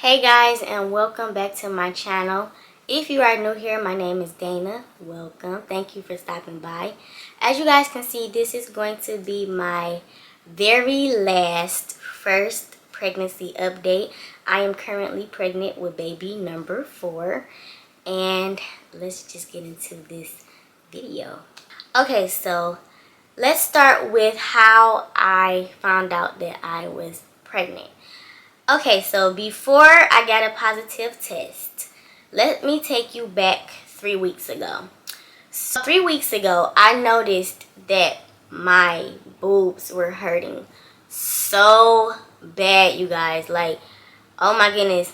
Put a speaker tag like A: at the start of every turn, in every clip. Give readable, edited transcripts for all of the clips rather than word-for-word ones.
A: Hey guys, and welcome back to my channel. If you are new here, my name is Dana. Welcome. Thank you for stopping by. As you guys can see, this is going to be my very last first pregnancy update. I am currently pregnant with baby number 4, and let's just get into this video. Okay, so let's start with how I found out that I was pregnant. Okay, so before I got a positive test, let me take you back 3 weeks ago. So 3 weeks ago, I noticed that my boobs were hurting so bad, you guys. Like, oh my goodness.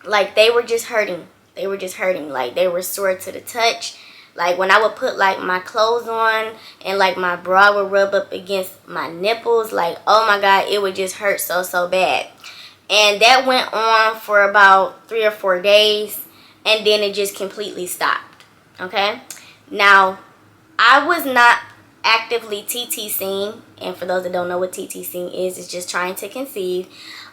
A: Like, they were just hurting. They were just hurting. Like, they were sore to the touch. Like, when I would put, like, my clothes on and, like, my bra would rub up against my nipples, like, oh my God, it would just hurt so bad. And that went on for about 3 or 4 days, and then it just completely stopped, okay? Now, I was not actively TTCing, and for those that don't know what TTCing is, it's just trying to conceive.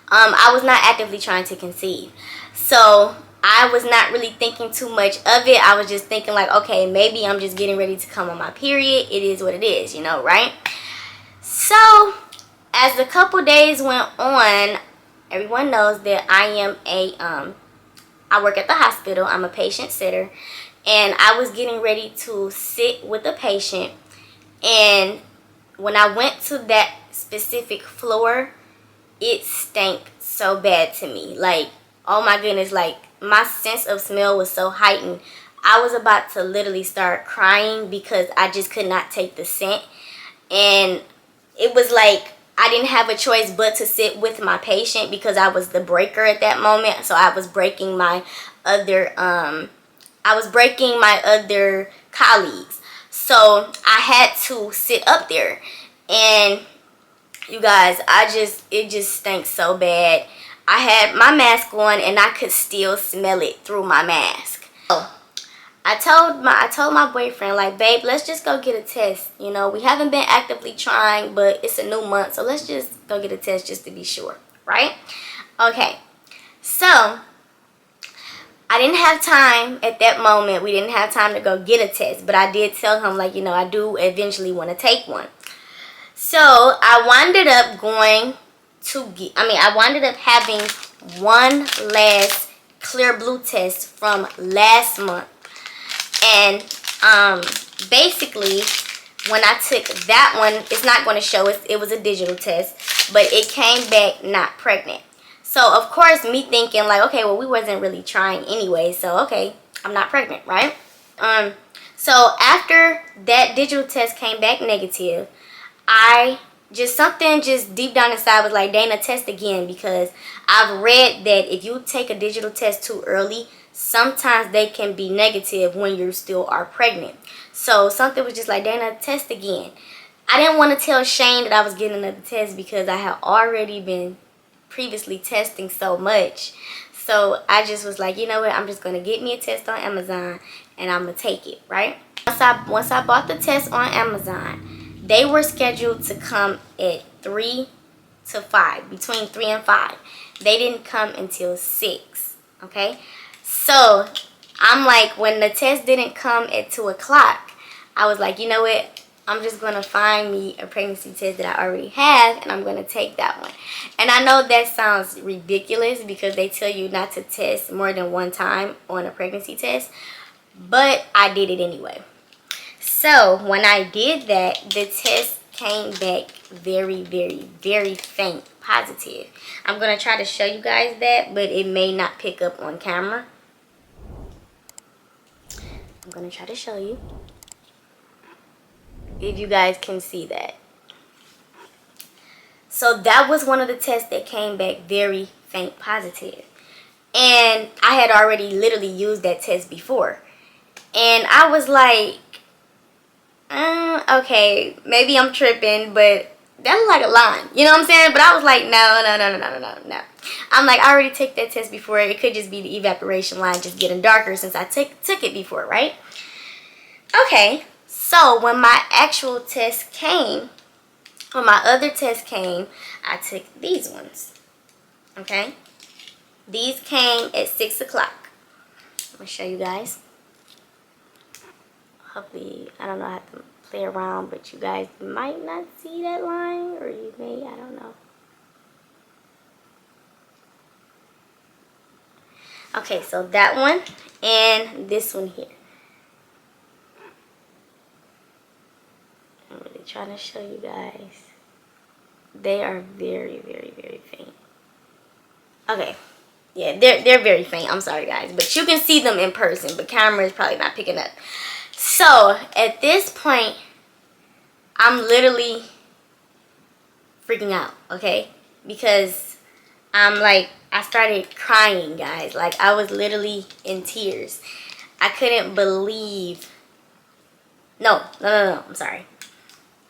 A: I was not actively trying to conceive. So I was not really thinking too much of it. I was just thinking like, okay, maybe I'm just getting ready to come on my period. It is what it is, you know, right? So as the couple days went on, everyone knows that I am I work at the hospital. I'm a patient sitter, and I was getting ready to sit with a patient, and when I went to that specific floor, it stank so bad to me. Like, oh my goodness, like my sense of smell was so heightened. I was about to literally start crying because I just could not take the scent. And it was like I didn't have a choice but to sit with my patient because I was the breaker at that moment. So I was breaking my other colleagues. So I had to sit up there. And you guys, it just stank so bad. I had my mask on and I could still smell it through my mask. So I told my boyfriend, like, babe, let's just go get a test. You know, we haven't been actively trying, but it's a new month, so let's just go get a test just to be sure, right? Okay, so I didn't have time at that moment. We didn't have time to go get a test, but I did tell him, like, you know, I do eventually want to take one. So I winded up I winded up having one last clear blue test from last month. And basically, when I took that one, it's not going to show us. It was a digital test, but it came back not pregnant. So, of course, me thinking like, okay, well, we wasn't really trying anyway. So, okay, I'm not pregnant, right? So after that digital test came back negative, something deep down inside was like, Dana, test again, because I've read that if you take a digital test too early, sometimes they can be negative when you still are pregnant. So something was just like, Dana, test again. I didn't want to tell Shane that I was getting another test because I had already been previously testing so much. So I just was like, you know what, I'm just going to get me a test on Amazon and I'm going to take it, right? Once I bought the test on Amazon, they were scheduled to come at 3 to 5, between 3 and 5. They didn't come until 6, okay? So I'm like, when the test didn't come at 2 o'clock, I was like, you know what? I'm just going to find me a pregnancy test that I already have, and I'm going to take that one. And I know that sounds ridiculous because they tell you not to test more than one time on a pregnancy test, but I did it anyway. So when I did that, the test came back very faint positive. I'm going to try to show you guys that, but it may not pick up on camera. I'm going to try to show you if you guys can see that. So that was one of the tests that came back very faint positive. And I had already literally used that test before. And I was like, okay, maybe I'm tripping, but that looked like a line. You know what I'm saying? But I was like, no. I'm like, I already took that test before. It could just be the evaporation line just getting darker since I took it before, right? Okay, so when my actual test came, when my other test came, I took these ones, okay? These came at 6 o'clock. I'm gonna show you guys. Hopefully, I don't know, I have to play around, but you guys might not see that line, or you may, I don't know. Okay, so that one and this one here. I'm really trying to show you guys. They are very, very, very faint. Okay. Yeah, they're very faint. I'm sorry, guys. But you can see them in person, but camera is probably not picking up. So, at this point, I'm literally freaking out, okay? Because I'm like, I started crying, guys. Like, I was literally in tears. I couldn't believe. No. I'm sorry.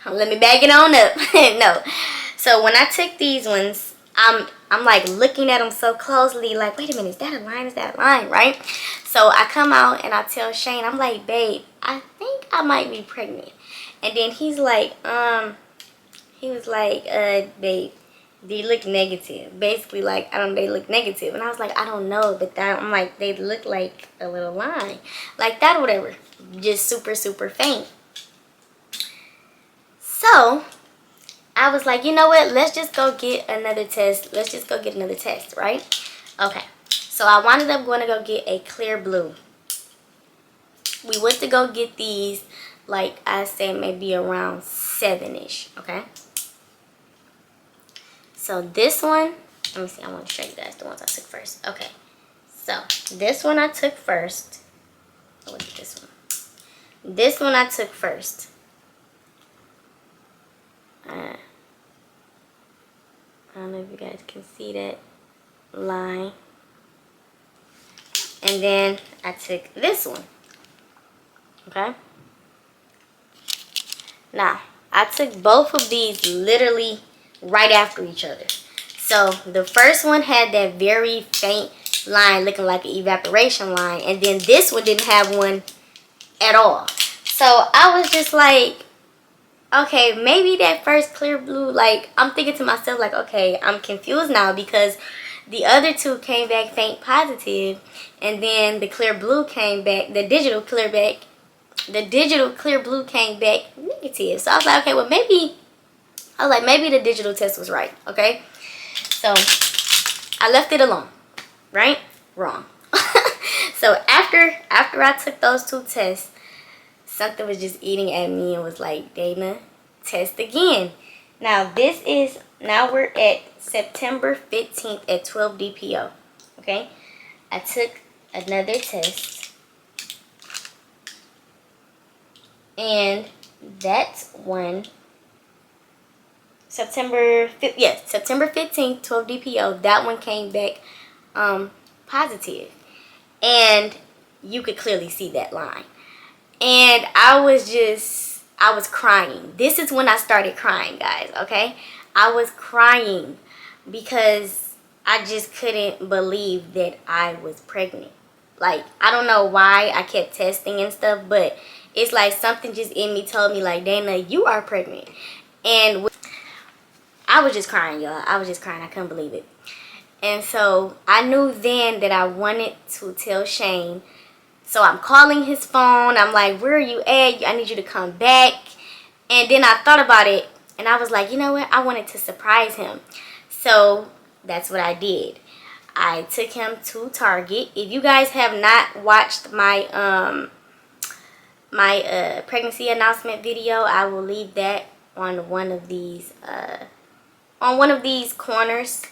A: Let me bag it on up. No. So, when I took these ones, I'm like looking at them so closely, like, wait a minute, is that a line? Is that a line, right? So I come out and I tell Shane, I'm like, babe, I think I might be pregnant. And then he's like, he was like, babe, they look negative. Basically, like, they look negative. And I was like, I don't know, but I'm like, they look like a little line. Like that or whatever. Just super, super faint. So I was like, you know what? Let's just go get another test. Let's just go get another test, right? Okay. So I wound up going to go get a clear blue. We went to go get these, like I said, maybe around 7-ish, okay? So this one, let me see. I want to show you guys the ones I took first. Okay. So this one I took first. Oh, look at this one. This one I took first. I don't know if you guys can see that line. And then I took this one. Okay? Now, I took both of these literally right after each other. So, the first one had that very faint line looking like an evaporation line. And then this one didn't have one at all. So, I was just like, okay, maybe that first clear blue, like, I'm thinking to myself, like, okay, I'm confused now because the other two came back faint positive, and then the clear blue came back, the digital clear blue came back negative. So I was like, okay, well, maybe the digital test was right, okay? So I left it alone, right? Wrong. So after I took those two tests, something was just eating at me and was like, Dana, test again. Now we're at September 15th at 12 DPO. Okay? I took another test. And that one, September 15th, 12 DPO, that one came back positive. And you could clearly see that line. And I was crying. This is when I started crying, guys, okay? I was crying because I just couldn't believe that I was pregnant. Like, I don't know why I kept testing and stuff, but it's like something just in me told me, like, Dana, you are pregnant. And I was just crying, y'all. I was just crying. I couldn't believe it. And so I knew then that I wanted to tell Shane. So I'm calling his phone. I'm like, where are you at? I need you to come back. And then I thought about it. And I was like, you know what? I wanted to surprise him. So that's what I did. I took him to Target. If you guys have not watched my pregnancy announcement video, I will leave that on one of these corners.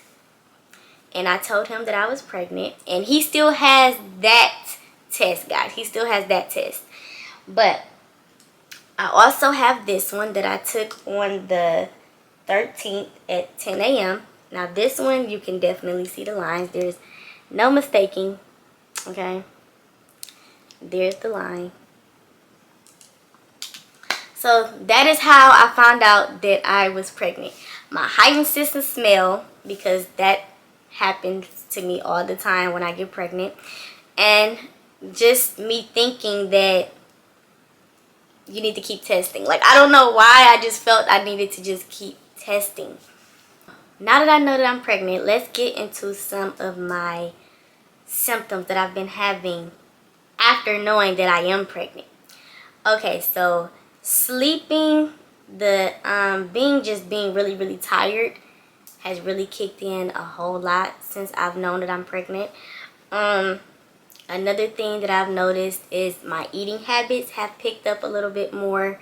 A: And I told him that I was pregnant. And he still has that test, guys. He still has that test. But I also have this one that I took on the 13th at 10 a.m. Now this one, you can definitely see the lines. There's no mistaking. Okay. There's the line. So that is how I found out that I was pregnant. My heightened sense of smell, because that happens to me all the time when I get pregnant. And just me thinking that you need to keep testing. Like, I don't know why, I just felt I needed to just keep testing. now that I know that I'm pregnant, let's get into some of my symptoms that I've been having after knowing that I am pregnant. Okay, so sleeping, the being really tired has really kicked in a whole lot since I've known that I'm pregnant. Another thing that I've noticed is my eating habits have picked up a little bit more.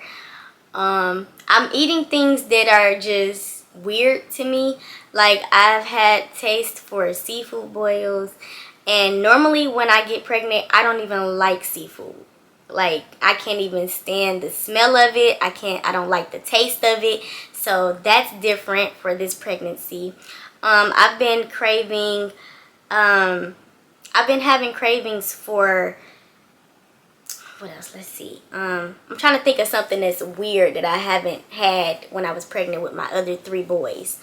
A: I'm eating things that are just weird to me. Like, I've had taste for seafood boils, and normally when I get pregnant, I don't even like seafood. Like, I can't even stand the smell of it. I don't like the taste of it. So that's different for this pregnancy. I've been craving, I've been having cravings for, what else? Let's see. I'm trying to think of something that's weird that I haven't had when I was pregnant with my other 3 boys.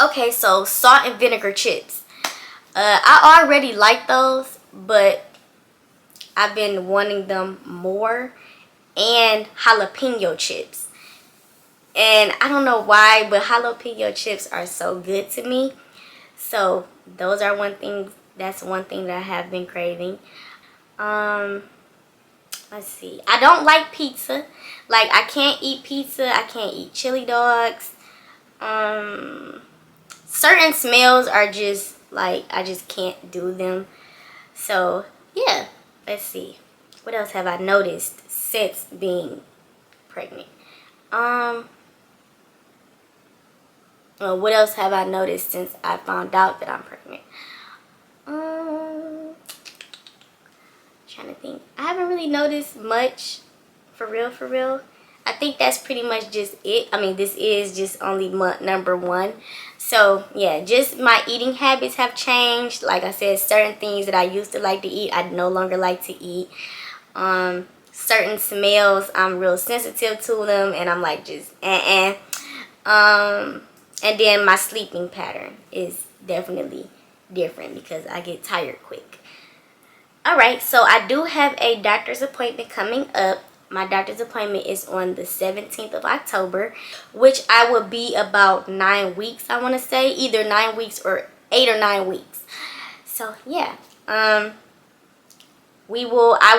A: Okay, so salt and vinegar chips. I already like those, but I've been wanting them more. And jalapeno chips. And I don't know why, but jalapeno chips are so good to me. So those are that's one thing that I have been craving. Let's see. I don't like pizza. Like, I can't eat pizza. I can't eat chili dogs. Certain smells are just like, I just can't do them. So yeah, let's see. What else have I noticed since being pregnant? What else have I noticed since I found out that I'm pregnant? Trying to think. I haven't really noticed much, for real. I think that's pretty much just it. I mean, this is just only month number 1. So yeah, just my eating habits have changed. Like I said, certain things that I used to like to eat, I no longer like to eat. Certain smells, I'm real sensitive to them, and I'm like, just and then my sleeping pattern is definitely different because I get tired quick. Alright, so I do have a doctor's appointment coming up. My doctor's appointment is on the 17th of October, which I will be about 9 weeks, I want to say. Either 9 weeks or 8 or 9 weeks. So, yeah. I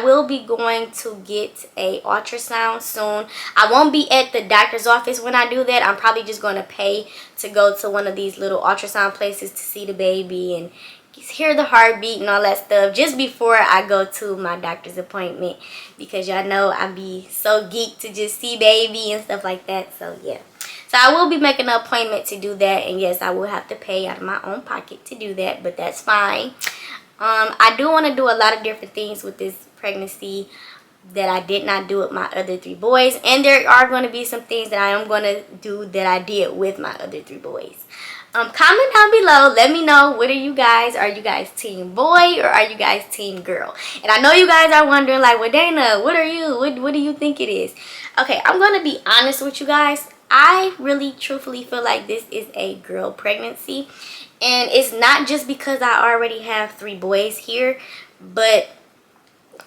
A: will be going to get a ultrasound soon. I won't be at the doctor's office when I do that. I'm probably just going to pay to go to one of these little ultrasound places to see the baby and hear the heartbeat and all that stuff just before I go to my doctor's appointment, because y'all know I be so geeked to just see baby and stuff like that. So yeah, so I will be making an appointment to do that, and yes, I will have to pay out of my own pocket to do that, but that's fine. I do want to do a lot of different things with this pregnancy that I did not do with my other 3 boys, and there are going to be some things that I am going to do that I did with my other 3 boys. Comment down below. Let me know, what are you guys? Are you guys team boy or are you guys team girl? And I know you guys are wondering, like, well, Dana, what are you? What do you think it is? Okay, I'm going to be honest with you guys. I really truthfully feel like this is a girl pregnancy. And it's not just because I already have 3 boys here, but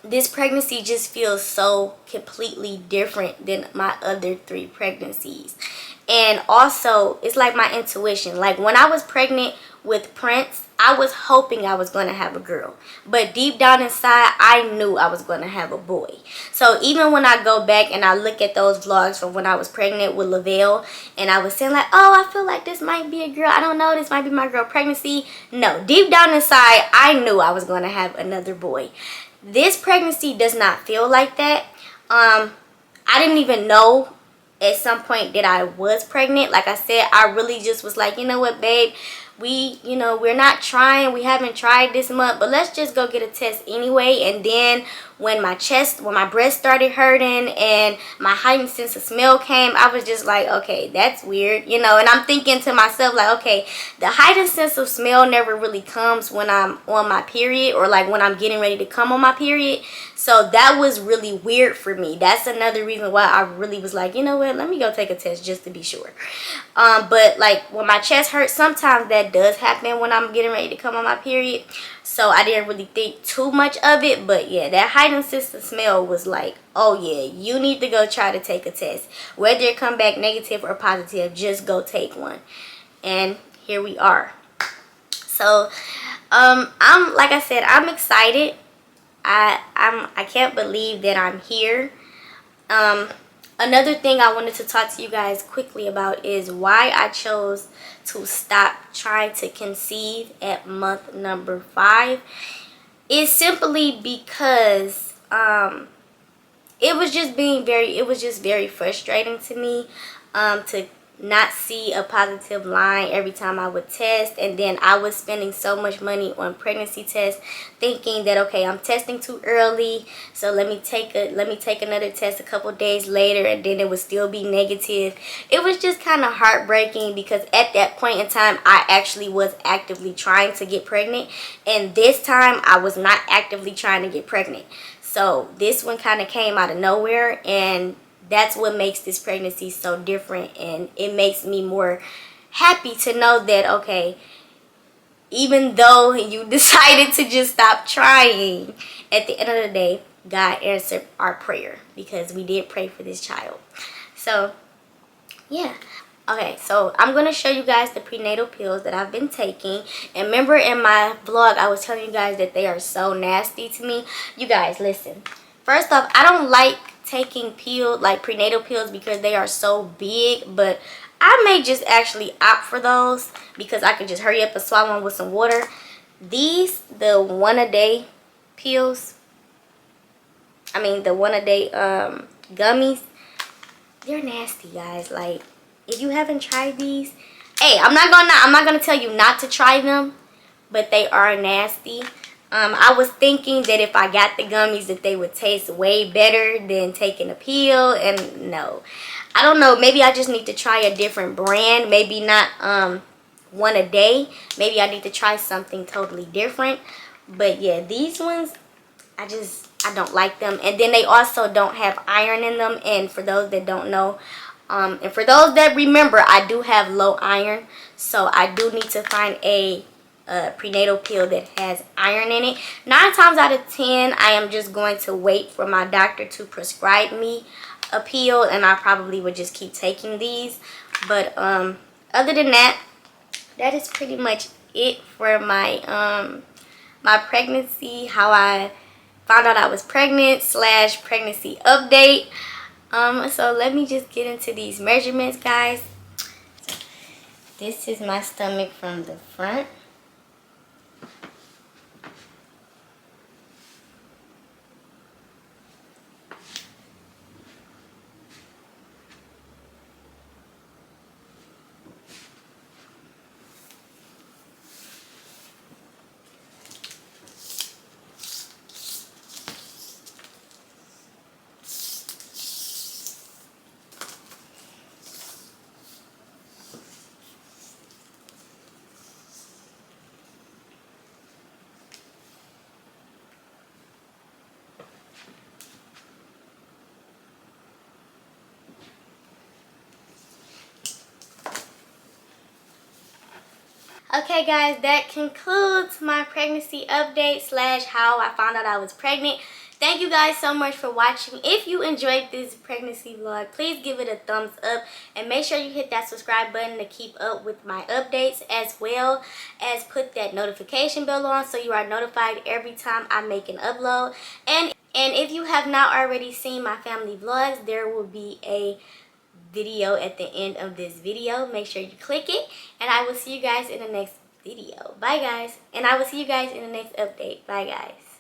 A: this pregnancy just feels so completely different than my other 3 pregnancies. And also, it's like my intuition. Like, when I was pregnant with Prince, I was hoping I was going to have a girl. But deep down inside, I knew I was going to have a boy. So even when I go back and I look at those vlogs from when I was pregnant with Lavell, and I was saying like, oh, I feel like this might be a girl. I don't know, this might be my girl pregnancy. No, deep down inside, I knew I was going to have another boy. This pregnancy does not feel like that. I didn't even know at some point that I was pregnant. Like I said, I really just was like, you know what, babe, we're not trying, we haven't tried this month, but let's just go get a test anyway. And then when my breast started hurting and my heightened sense of smell came, I was just like, okay, that's weird, and I'm thinking to myself like, okay, the heightened sense of smell never really comes when I'm on my period, or like when I'm getting ready to come on my period. So that was really weird for me. That's another reason why I really was like, you know what, let me go take a test just to be sure. But like when my chest hurts, sometimes that that does happen when I'm getting ready to come on my period. So I didn't really think too much of it. But yeah, that heightened sense of smell was like, oh yeah, you need to go try to take a test. Whether it come back negative or positive, just go take one. And here we are. So I'm, like I said, I'm excited. I can't believe that I'm here. Another thing I wanted to talk to you guys quickly about is why I chose to stop trying to conceive at month number 5. It's simply because it was just very frustrating to me to not see a positive line every time I would test. And then I was spending so much money on pregnancy tests, thinking that, okay, I'm testing too early, so let me take another test a couple days later, and then it would still be negative. It was just kind of heartbreaking, because at that point in time I actually was actively trying to get pregnant, and this time I was not actively trying to get pregnant. So this one kind of came out of nowhere, and that's what makes this pregnancy so different. And it makes me more happy to know that, okay, even though you decided to just stop trying, at the end of the day, God answered our prayer, because we did pray for this child. So yeah. Okay, so I'm going to show you guys the prenatal pills that I've been taking. And remember, in my vlog, I was telling you guys that they are so nasty to me. You guys, listen. First off, I don't like taking prenatal pills because they are so big. But I may just actually opt for those because I can just hurry up and swallow them with some water. These, the one-a-day pills, the one-a-day gummies, they're nasty, guys. Like, if you haven't tried these, hey, I'm not gonna tell you not to try them, but they are nasty. I was thinking that if I got the gummies that they would taste way better than taking a pill, and no. I don't know, maybe I just need to try a different brand. Maybe not one a day. Maybe I need to try something totally different. But yeah, these ones, I don't like them. And then they also don't have iron in them. And for those that don't know, and for those that remember, I do have low iron, so I do need to find a prenatal pill that has iron in it. 9 times out of 10, I am just going to wait for my doctor to prescribe me a pill, and I probably would just keep taking these. But other than that, that is pretty much it for my my pregnancy, how I found out I was pregnant / pregnancy update. So let me just get into these measurements, guys. This is my stomach from the front. Okay guys, that concludes my pregnancy update / how I found out I was pregnant. Thank you guys so much for watching. If you enjoyed this pregnancy vlog, please give it a thumbs up, and make sure you hit that subscribe button to keep up with my updates, as well as put that notification bell on so you are notified every time I make an upload. And if you have not already seen my family vlogs, there will be a video at the end of this video. Make sure you click it, and I will see you guys in the next video. Bye guys. And I will see you guys in the next update. Bye guys.